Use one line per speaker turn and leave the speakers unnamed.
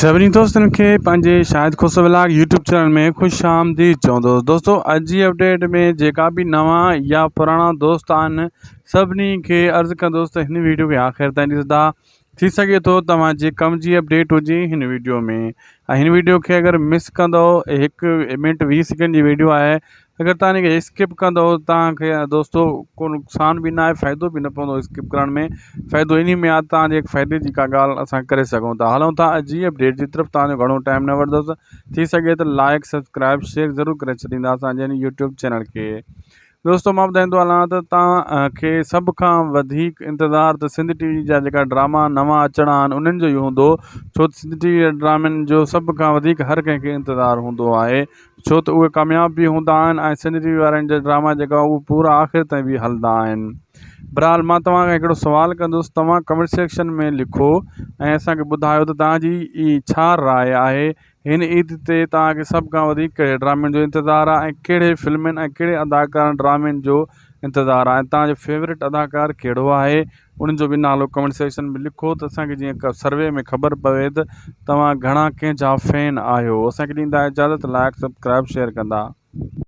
सभी दोस्तन के पंहिंजे शाहिद खुश व्लॉग यूट्यूब चैनल में खुश आमदीद चवंदुसि। दोस्तों अॼु जी अपडेट में जेका भी नवा या पुराना दोस्त आहिनि सभिनी खे अर्ज़ु कंदुसि त हिन वीडियो खे आख़िर ताईं ॾिसंदा। थी सके थो तव्हांजे कम जी अपडेट हुजे हिन वीडियो में। हिन वीडियो खे अगर मिस कंदो 1 मिनट 20 सेकंड जी वीडियो आहे, अगर तव्हां हिनखे स्किप कंदो तव्हांखे दोस्तों को नुक़सान भी ना आहे, फ़ाइदो भी न पवंदो स्किप करण में। फ़ाइदो इन में आहे तव्हांजे फ़ाइदे जी का ॻाल्हि असां करे सघूं था। हलूं था अॼु जी अपडेट जी तरफ़। तव्हांजो घणो टाइम न वठंदुसि, थी सघे त लाइक सब्सक्राइब शेयर ज़रूरु करे छॾींदा असांजे यूट्यूब चैनल के। दोस्तों मां ॿुधाईंदो हलां त तव्हांखे सभ खां वधीक इंतज़ारु त सिंध टीवी जा जेका ड्रामा नवां अचणा आहिनि उन्हनि जो ई हूंदो। छो त सिंध टीवी ड्रामनि जो सभ खां वधीक हर कंहिंखे इंतज़ारु हूंदो आहे, छो त उहे कामयाब भी हूंदा आहिनि ऐं सिंध टीवी वारनि जा ड्रामा जेका उहे पूरा आख़िर ताईं भी हलंदा आहिनि। बहरहाल मां तव्हांखे हिकिड़ो सुवालु कंदुसि, तव्हां कमेंट सेक्शन में लिखो ऐं असांखे ॿुधायो त तव्हांजी छा राय आहे हिन ईद ते तव्हांखे सभ खां वधीक कहिड़े ड्रामनि जो इंतज़ारु आहे ऐं कहिड़े फिल्मनि ऐं कहिड़े अदाकारनि ड्रामनि जो इंतज़ारु आहे। तव्हांजो फेवरेट अदाकार कहिड़ो आहे उन्हनि जो बि नालो कमेंट सेक्शन में लिखो त असांखे जीअं सर्वे में ख़बर पवे त तव्हां घणा कंहिंजा फैन आहियो। असांखे ॾींदा इजाज़त, लाइक सब्सक्राइब शेयर कंदा।